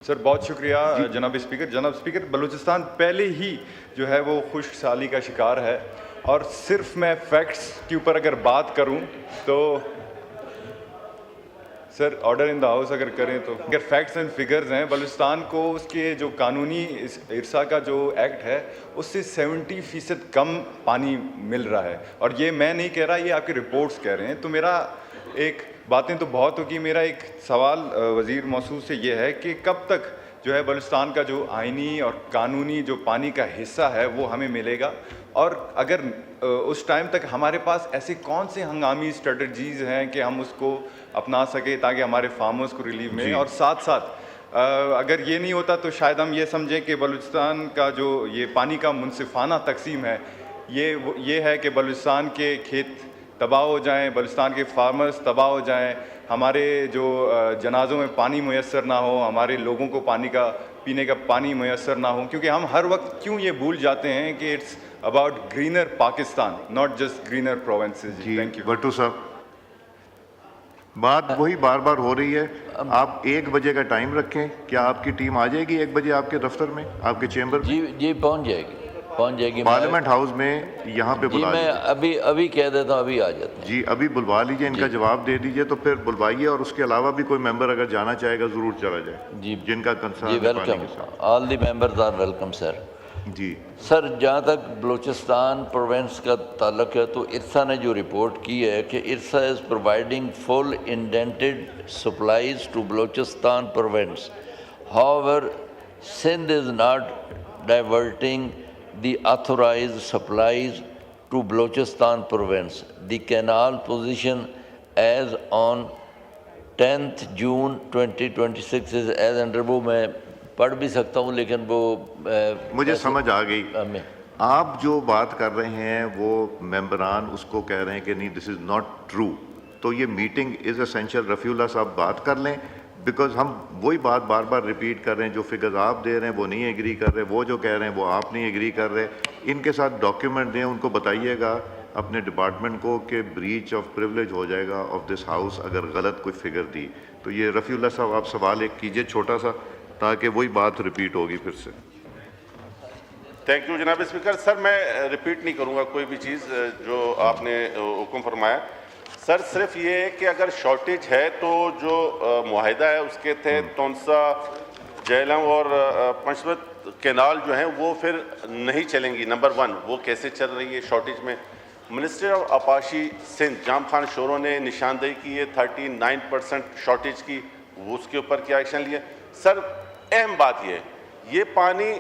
Sir बहुत शुक्रिया जनाब स्पीकर। बलूचिस्तान पहले ही जो है वो खुश्क साली का शिकार है, और सिर्फ मैं फैक्ट्स के ऊपर अगर बात करूं तो sir order in the house अगर करें तो अगर फैक्ट्स एंड फिगर्स हैं, बलूचिस्तान को उसके जो कानूनी इरसा का जो एक्ट है उससे 70% कम पानी मिल रहा है। और ये मैं नहीं कह रहा, ये आपके रिपोर्ट्स कह रहे हैं। तो मेरा एक बातें तो बहुत होगी, मेरा एक सवाल वज़ीर मौसूल से ये है कि कब तक जो है बलूचिस्तान का जो आइनी और कानूनी जो पानी का हिस्सा है वो हमें मिलेगा, और अगर उस टाइम तक हमारे पास ऐसी कौन से हंगामी स्ट्रेटजीज़ हैं कि हम उसको अपना सके ताकि हमारे फार्मर्स को रिलीफ मिले। और साथ साथ अगर ये नहीं होता तो शायद हम ये समझें कि बलूचिस्तान का जो ये पानी का मुनसिफाना तकसीम है ये है कि बलूचिस्तान के खेत तबाह हो जाएं, बलूचिस्तान के फार्मर्स तबाह हो जाएं, हमारे जो जनाज़ों में पानी मुयस्सर ना हो, हमारे लोगों को पीने का पानी मुयस्सर ना हो। क्योंकि हम हर वक्त क्यों ये भूल जाते हैं कि it's about greener Pakistan, not just greener provinces. Thank you. Bhattu साहब, बात वही बार बार हो रही है। आप 1 बजे का टाइम रखें, क्या आपकी टीम आ जाएगी 1 बजे आपके दफ्तर में, आपके चेंबर में? जी पहुंच जाएगी पार्लियामेंट हाउस में, यहाँ पे बुला लीजिए। मैं अभी कह देता हूँ, अभी आ जाते हैं। जी अभी बुलवा लीजिए, इनका जवाब दे दीजिए, तो फिर बुलवाइए। और उसके अलावा भी कोई मेंबर अगर जाना चाहेगा ज़रूर चला जाए जी, जिनका कंसर्न। जी welcome, all the members are welcome sir. जी सर, जहाँ तक बलूचिस्तान प्रोविंस का ताल्लुक है तो इरसा ने जो रिपोर्ट की है कि IRSA is providing full indented supplies to Balochistan province, however Sindh is not diverting the authorized supplies to Balochistan province. The canal position as on 10th June 2026 is as under, वो मैं पढ़ भी सकता हूँ लेकिन वो मुझे समझ आ गई। आप जो बात कर रहे हैं वो मेंबरान उसको कह रहे हैं कि नहीं, दिस इज़ नॉट ट्रू। तो ये मीटिंग इज़ एसेंशियल। रफ़ीउल्लाह साहब बात कर लें, बिकॉज हम वही बात बार बार रिपीट कर रहे हैं। जो फिगर्स आप दे रहे हैं वो नहीं एग्री कर रहे, वो जो कह रहे हैं वो आप नहीं एग्री कर रहे। इनके साथ डॉक्यूमेंट दें, उनको बताइएगा अपने डिपार्टमेंट को कि ब्रीच ऑफ प्रिविलेज हो जाएगा ऑफ दिस हाउस अगर गलत कोई फिगर दी। तो ये रफ़ीउल्लाह साहब आप सवाल एक कीजिए छोटा सा, ताकि वही बात रिपीट होगी फिर से। थैंक यू जनाब स्पीकर। सर मैं रिपीट नहीं करूँगा कोई भी चीज़ जो आपने हुक्म फरमाया। सर सिर्फ ये है कि अगर शॉर्टेज है तो जो मुआहिदा है उसके तहत तौनसा, जेहलम और पंचमत कैनाल जो हैं वो फिर नहीं चलेंगी। नंबर 1 वो कैसे चल रही है शॉर्टेज में? मिनिस्टर ऑफ आपाशी सिंध जाम खान शोरों ने निशानदेही की है 39% शॉर्टेज की, वो उसके ऊपर क्या एक्शन लिए? सर अहम बात ये पानी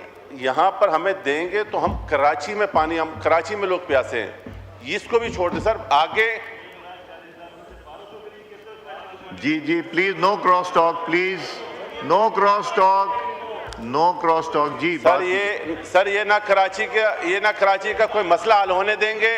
यहाँ पर हमें देंगे तो हम कराची में पानी, हम कराची में लोग प्यासे हैं, इसको भी छोड़ दें। सर आगे जी please no cross talk, please no cross talk जी। सर ये ना कराची का कोई मसला हल होने देंगे।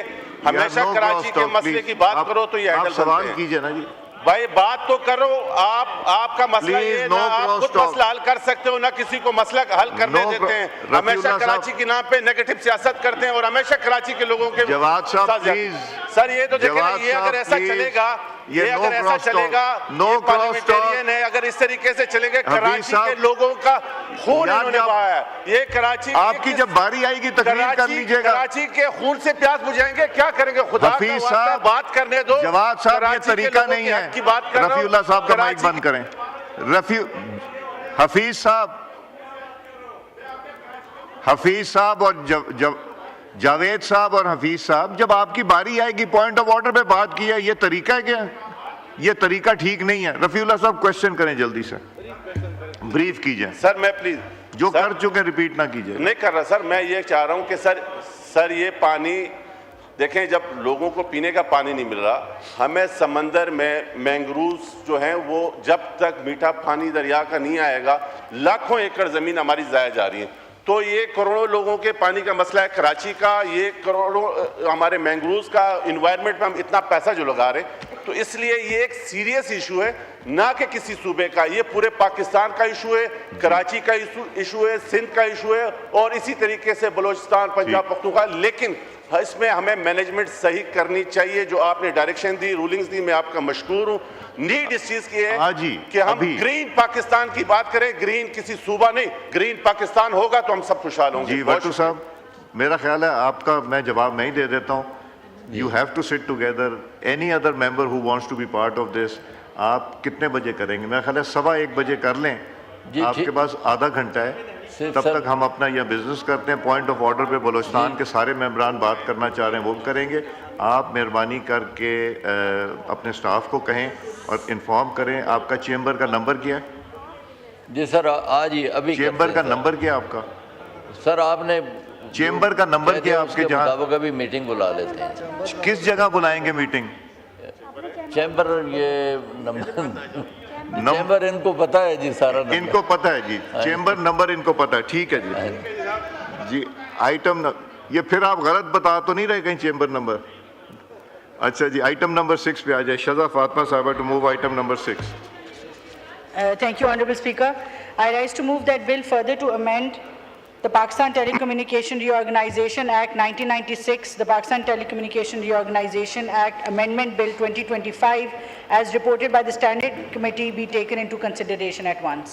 हमेशा कराची के मसले की बात करो तो ये हैंडल सवाल कीजिए ना जी। भाई बात तो करो, आपका मसला ये ना आप खुद मसला हल कर सकते हो, ना किसी को मसला हल करने देते हैं। हमेशा कराची के नाम पे नेगेटिव सियासत करते हैं और हमेशा कराची के लोगों के जवाब साहब प्लीज। सर ये तो देखिए, ये अगर ऐसा चलेगा, ये अगर ऐसा चलेगा, नो पार्लियामेंटेरियन है, अगर इस तरीके से चलेंगे, कराची के लोगों का खून इन्होंने बहाया है। ये कराची, आपकी जब बारी आएगी तकरीर कर लीजिएगा। कराची के खून से प्यास बुझाएंगे, क्या करेंगे? खुदा का वास्ता बात करने दो। जवाब साहब ये तरीका नहीं है। रफ़ीउल्लाह साहब का माइक बंद करें। हफीज साहब और जावेद साहब और हफीज साहब, जब आपकी बारी आएगी पॉइंट ऑफ ऑर्डर पे बात किया, ये तरीका है क्या? ये तरीका ठीक नहीं है। रफ़ीउल्लाह साहब क्वेश्चन करें, जल्दी से ब्रीफ कीजिए। सर मैं प्लीज जो कर चुके रिपीट ना कीजिए। नहीं कर रहा सर, मैं ये चाह रहा हूँ कि सर ये पानी देखें, जब लोगों को पीने का पानी नहीं मिल रहा, हमें समंदर में मैंग्रोव्स जो हैं वो जब तक मीठा पानी दरिया का नहीं आएगा, लाखों एकड़ ज़मीन हमारी ज़ाया जा रही है। तो ये करोड़ों लोगों के पानी का मसला है कराची का, ये करोड़ों हमारे मैंग्रोव्स का, इन्वायरमेंट में हम इतना पैसा जो लगा रहे हैं, तो इसलिए ये एक सीरियस इशू है, ना कि किसी सूबे का। ये पूरे पाकिस्तान का इशू है, कराची का इशू है, सिंध का इशू है, और इसी तरीके से बलूचिस्तान, पंजाब, पख्तूनख्वा। लेकिन اس میں ہمیں مینجمنٹ صحیح کرنی چاہیے. جو آپ نے ڈائریکشن دی, رولنگز دی, میں آپ کا مشکور ہوں. نیڈ اس چیز کی ہے ہاں جی, کہ ہم ابھی گرین پاکستان کی بات کریں. گرین کسی صوبہ نہیں, گرین پاکستان ہوگا تو ہم سب خوشحال ہوں گے. جی وٹو صاحب, میرا خیال ہے آپ کا میں جواب نہیں دے دیتا ہوں. You have to sit together. Any other member who wants to be part of this. آپ کتنے بجے کریں گے؟ میرا خیال ہے 1:15 بجے کر لیں. آپ کے پاس آدھا گھنٹہ ہے, تب تک ہم اپنا یہ بزنس کرتے ہیں. پوائنٹ آف آرڈر پہ بلوچستان کے سارے ممبران بات کرنا چاہ رہے ہیں, وہ کریں گے. آپ مہربانی کر کے اپنے سٹاف کو کہیں اور انفارم کریں. آپ کا چیمبر کا نمبر کیا ہے؟ جی سر, آج ہی ابھی چیمبر کا نمبر کیا ہے آپ کا؟ سر آپ نے چیمبر کا نمبر کیا آپ کے جہاں؟ مطابق ابھی میٹنگ بلا لیتے ہیں. کس جگہ بلائیں گے میٹنگ؟ چیمبر, یہ چیمبر ان کو پتہ ہے جی, سارا ان کو پتہ ہے جی, چیمبر نمبر ان کو پتہ ہے. ٹھیک ہے جی. جی آئٹم, یہ پھر آپ غلط بتا تو نہیں رہے کہیں چیمبر نمبر؟ اچھا جی, آئٹم نمبر 6 پہ آ جائے. شزا فاطمہ صاحبہ to move item number 6. Thank you, Honorable Speaker. I rise to move that bill further to amend the Pakistan Telecommunication Reorganization Act 1996, the Pakistan Telecommunication Reorganization Act Amendment Bill 2025, as reported by the Standing Committee, be taken into consideration at once.